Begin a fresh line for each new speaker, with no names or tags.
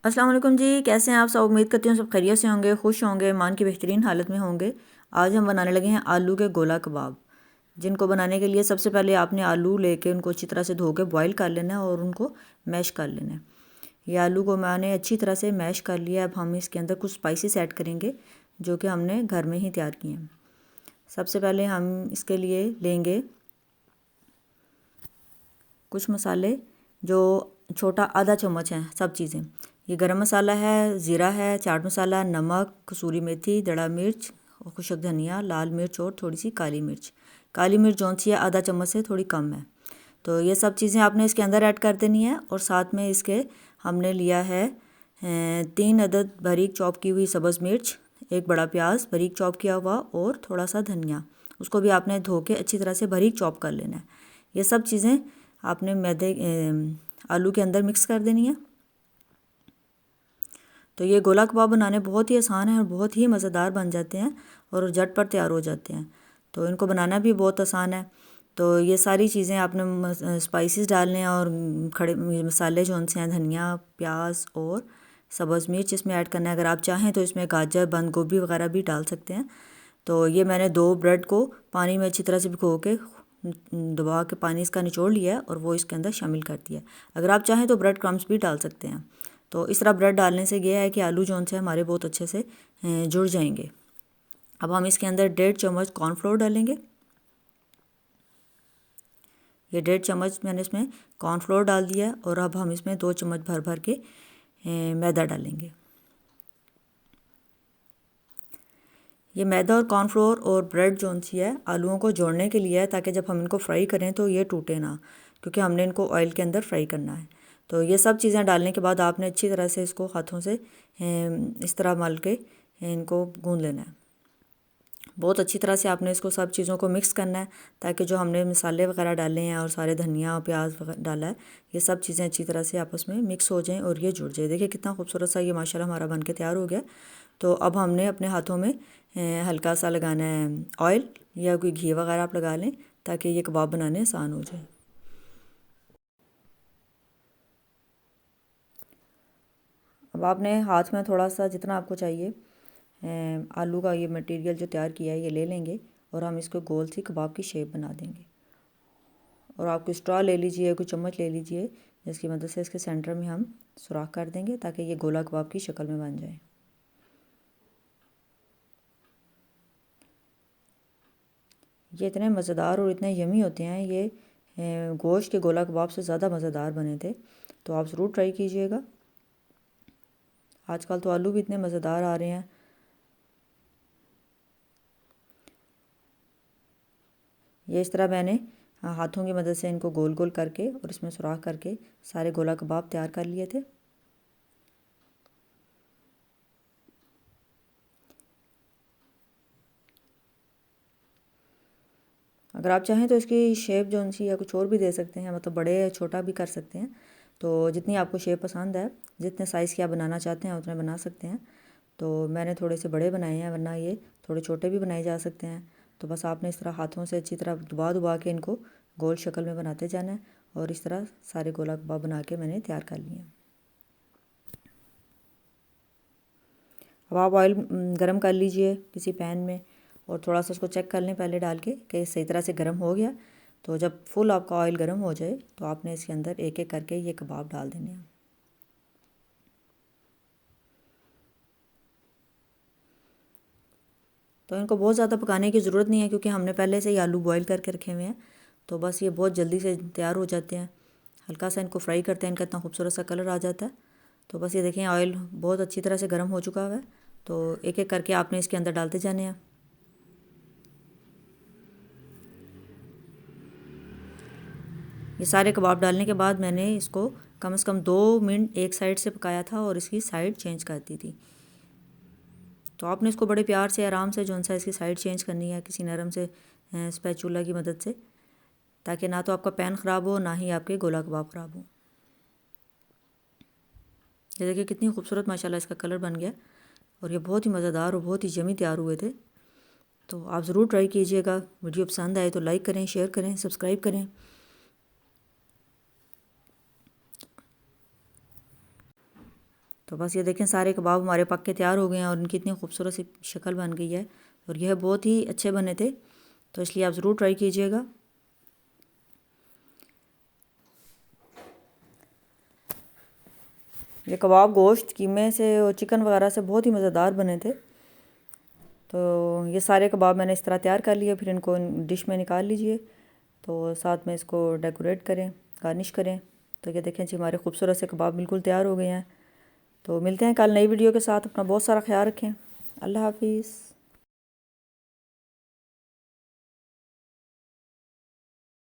अस्सलाम वालेकुम जी। कैसे हैं आप सब? उम्मीद करती हूँ सब खैरियत से होंगे, खुश होंगे, मान की बेहतरीन हालत में होंगे। आज हम बनाने लगे हैं आलू के गोला कबाब। जिनको बनाने के लिए सबसे पहले आपने आलू लेके उनको अच्छी तरह से धो के बॉईल कर लेना है और उनको मैश कर लेना है। ये आलू को मैंने अच्छी तरह से मैश कर लिया। अब हम इसके अंदर कुछ स्पाइसेस ऐड करेंगे जो कि हमने घर में ही तैयार किए हैं। सबसे पहले हम इसके लिए लेंगे कुछ मसाले, जो छोटा आधा चम्मच है सब चीज़ें। ये गरम मसाला है, ज़ीरा है, चाट मसाला, नमक, कसूरी मेथी, दड़ा मिर्च और खुशक धनिया, लाल मिर्च और थोड़ी सी काली मिर्च। काली मिर्च जौन सी है आधा चम्मच से थोड़ी कम है। तो ये सब चीज़ें आपने इसके अंदर ऐड कर देनी है। और साथ में इसके हमने लिया है 3 अदद बारीक चॉप की हुई सब्ज़ मिर्च, एक बड़ा प्याज बारीक चॉप किया हुआ और थोड़ा सा धनिया। उसको भी आपने धो के अच्छी तरह से बारीक चॉप कर लेना है। ये सब चीज़ें आपने आलू के अंदर मिक्स कर देनी है। तो ये गोला कबाब बनाने बहुत ही आसान है और बहुत ही मज़ेदार बन जाते हैं और झटपट तैयार हो जाते हैं। तो इनको बनाना भी बहुत आसान है। तो ये सारी चीज़ें आपने स्पाइसेस डालने हैं और खड़े मसाले जो उनसे हैं, धनिया, प्याज और सब्ज़ मिर्च इसमें ऐड करना है। अगर आप चाहें तो इसमें गाजर, बंद गोभी वगैरह भी डाल सकते हैं। तो ये मैंने 2 ब्रेड को पानी में अच्छी तरह से भिगो के दबा के पानी इसका निचोड़ लिया है और वो इसके अंदर शामिल कर दिया। अगर आप चाहें तो ब्रेड क्रम्स भी डाल सकते हैं। तो इस तरह ब्रेड डालने से यह है कि आलू जो से हमारे बहुत अच्छे से जुड़ जाएंगे। अब हम इसके अंदर 1.5 चम्मच कॉर्नफ्लोर डालेंगे। ये 1.5 चम्मच मैंने इसमें कॉर्नफ्लोर डाल दिया है। और अब हम इसमें 2 चम्मच भर भर के मैदा डालेंगे। ये मैदा और कॉर्नफ्लोर और ब्रेड जो सी है आलूओं को जोड़ने के लिए है, ताकि जब हम इनको फ्राई करें तो ये टूटे ना, क्योंकि हमने इनको ऑयल के अंदर फ्राई करना है। तो ये सब चीज़ें डालने के बाद आपने अच्छी तरह से इसको हाथों से इस तरह मल के इनको गूंद लेना है। बहुत अच्छी तरह से आपने इसको सब चीज़ों को मिक्स करना है, ताकि जो हमने मसाले वगैरह डाले हैं और सारे धनिया और प्याज वगैरह डाला है, ये सब चीज़ें अच्छी तरह से आपस में मिक्स हो जाएं और ये जुड़ जाए। देखिए कितना खूबसूरत सा ये माशाल्लाह हमारा बन के तैयार हो गया। तो अब हमने अपने हाथों में हल्का सा लगाना है ऑयल या कोई घी वगैरह आप लगा लें, ताकि ये कबाब बनाने आसान हो जाए। अब आपने हाथ में थोड़ा सा जितना आपको चाहिए आलू का ये मटेरियल जो तैयार किया है ये ले लेंगे और हम इसको गोल सी कबाब की शेप बना देंगे। और आप कोई स्ट्रॉ ले लीजिए, कोई चम्मच ले लीजिए, जिसकी मदद से इसके सेंटर में हम सुराख कर देंगे ताकि ये गोला कबाब की शक्ल में बन जाए। ये इतने मज़ेदार और इतने यमी होते हैं। ये गोश्त के गोला कबाब से ज़्यादा मज़ेदार बने थे। तो आप ज़रूर ट्राई कीजिएगा। आजकल तो आलू भी इतने मज़ेदार आ रहे हैं। ये इस तरह मैंने हाथों की मदद से इनको गोल गोल करके और इसमें सुराख करके सारे गोला कबाब तैयार कर लिए थे। अगर आप चाहें तो इसकी शेप जो सी या कुछ और भी दे सकते हैं, मतलब बड़े छोटा भी कर सकते हैं। तो जितनी आपको शेप पसंद है, जितने साइज़ की आप बनाना चाहते हैं उतने बना सकते हैं। तो मैंने थोड़े से बड़े बनाए हैं, वरना ये थोड़े छोटे भी बनाए जा सकते हैं। तो बस आपने इस तरह हाथों से अच्छी तरह दबा दबा के इनको गोल शक्ल में बनाते जाना है। और इस तरह सारे गोला कबाब बना के मैंने तैयार कर लिए हैं। अब आप ऑयल गरम कर लीजिए किसी पैन में और थोड़ा सा उसको चेक कर लें पहले डाल के कि सही तरह से गर्म हो गया। तो जब फुल आपका ऑयल गर्म हो जाए तो आपने इसके अंदर एक एक करके ये कबाब डाल देने हैं। तो इनको बहुत ज़्यादा पकाने की ज़रूरत नहीं है, क्योंकि हमने पहले से ही आलू बॉईल करके रखे हुए हैं। तो बस ये बहुत जल्दी से तैयार हो जाते हैं। हल्का सा इनको फ्राई करते हैं, इनका इतना खूबसूरत सा कलर आ जाता है। तो बस ये देखें ऑयल बहुत अच्छी तरह से गर्म हो चुका है। तो एक एक करके आपने इसके अंदर डालते जाने हैं। ये सारे कबाब डालने के बाद मैंने इसको कम से कम 2 मिनट एक साइड से पकाया था और इसकी साइड चेंज कर दी थी। तो आपने इसको बड़े प्यार से आराम से जो सा इसकी साइड चेंज करनी है किसी नरम से स्पैचुला की मदद से, ताकि ना तो आपका पैन ख़राब हो ना ही आपके गोला कबाब ख़राब हो। ये देखिए कितनी खूबसूरत माशाल्लाह इसका कलर बन गया और ये बहुत ही मज़ेदार और बहुत ही यमी तैयार हुए थे। तो आप ज़रूर ट्राई कीजिएगा। वीडियो पसंद आए तो लाइक करें, शेयर करें, सब्सक्राइब करें। तो बस ये देखें सारे कबाब हमारे पक के तैयार हो गए हैं और इनकी इतनी खूबसूरत सी शक्ल बन गई है और यह बहुत ही अच्छे बने थे, तो इसलिए आप ज़रूर ट्राई कीजिएगा। ये कबाब गोश्त कीमे से और चिकन वगैरह से बहुत ही मज़ेदार बने थे। तो ये सारे कबाब मैंने इस तरह तैयार कर लिए, फिर इनको डिश में निकाल लीजिए, तो साथ में इसको डेकोरेट करें, गार्निश करें। तो ये देखें जी हमारे खूबसूरत से कबाब बिल्कुल तैयार हो गए हैं। तो मिलते हैं कल नई वीडियो के साथ। अपना बहुत सारा ख्याल रखें। अल्लाह हाफिज़।